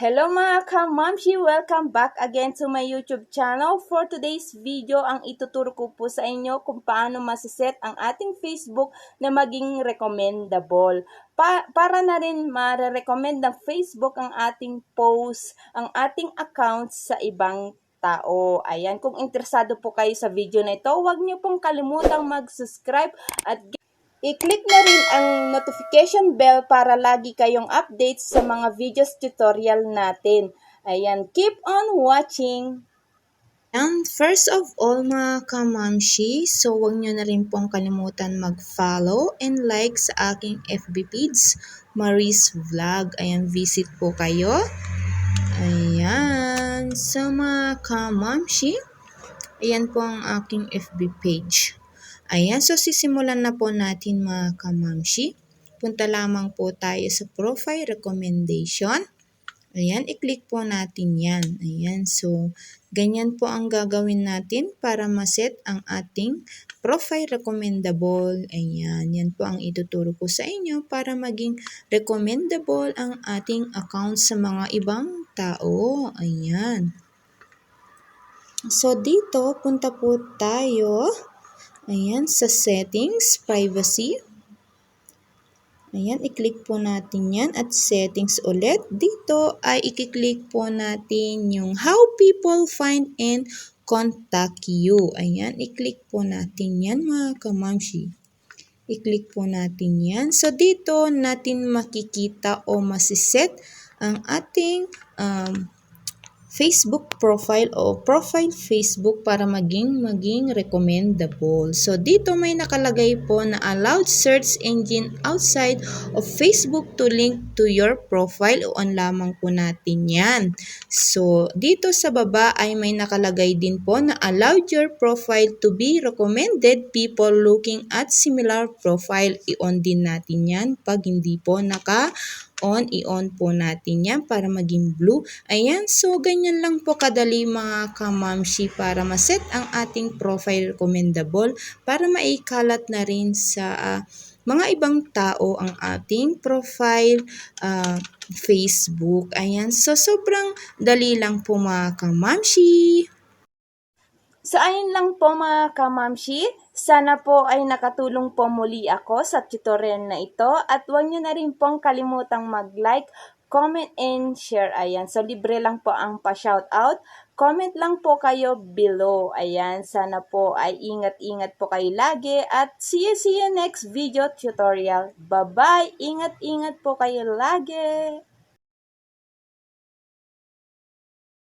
Hello mga ka-mamshi! Welcome back again to my YouTube channel. For today's video, ang ituturo ko po sa inyo kung paano masiset ang ating Facebook na maging recommendable. Para na rin ma-recommend ng Facebook ang ating post, ang ating accounts sa ibang tao. Ayan, kung interesado po kayo sa video na ito, huwag niyo pong kalimutang mag-subscribe at i-click na rin ang notification bell para lagi kayong updates sa mga videos tutorial natin. Ayan, keep on watching! And first of all mga kamamshi, so huwag nyo na rin pong kalimutan mag-follow and like sa aking FB page, Maris Vlog. Ayan, visit po kayo. Ayan, sa mga kamamshi, ayan po ang aking FB page. Ayan, so sisimulan na po natin mga kamamshi. Punta lamang po tayo sa profile recommendation. Ayan, i-click po natin yan. Ayan, so ganyan po ang gagawin natin para maset ang ating profile recommendable. Ayan, yan po ang ituturo ko sa inyo para maging recommendable ang ating account sa mga ibang tao. Ayan. So dito, punta po tayo. Ayan, sa settings, privacy. Ayan, i-click po natin yan at settings ulit. Dito ay i-click po natin yung how people find and contact you. Ayan, i-click po natin yan mga kamamshi. I-click po natin yan. So dito natin makikita o masiset ang ating Facebook profile o profile Facebook para maging recommendable. So dito may nakalagay po na allowed search engine outside of Facebook to link to your profile. On lamang po natin yan. So dito sa baba ay may nakalagay din po na allowed your profile to be recommended people looking at similar profile. I-on din natin yan pag hindi po naka-on, i-on po natin yan para maging blue. Ayan, so ganyan lang po kadali mga kamamshi para maset ang ating profile recommendable para maikalat na rin sa mga ibang tao ang ating profile Facebook. Ayan, so sobrang dali lang po mga kamamshi. So ayun lang po mga kamamshi. Sana po ay nakatulong po muli ako sa tutorial na ito at huwag nyo na rin pong kalimutang mag-like, comment, and share. Ayan, so libre lang po ang pa-shoutout. Comment lang po kayo below. Ayan, sana po ay ingat-ingat po kayo lagi at see you next video tutorial. Bye-bye! Ingat-ingat po kayo lagi!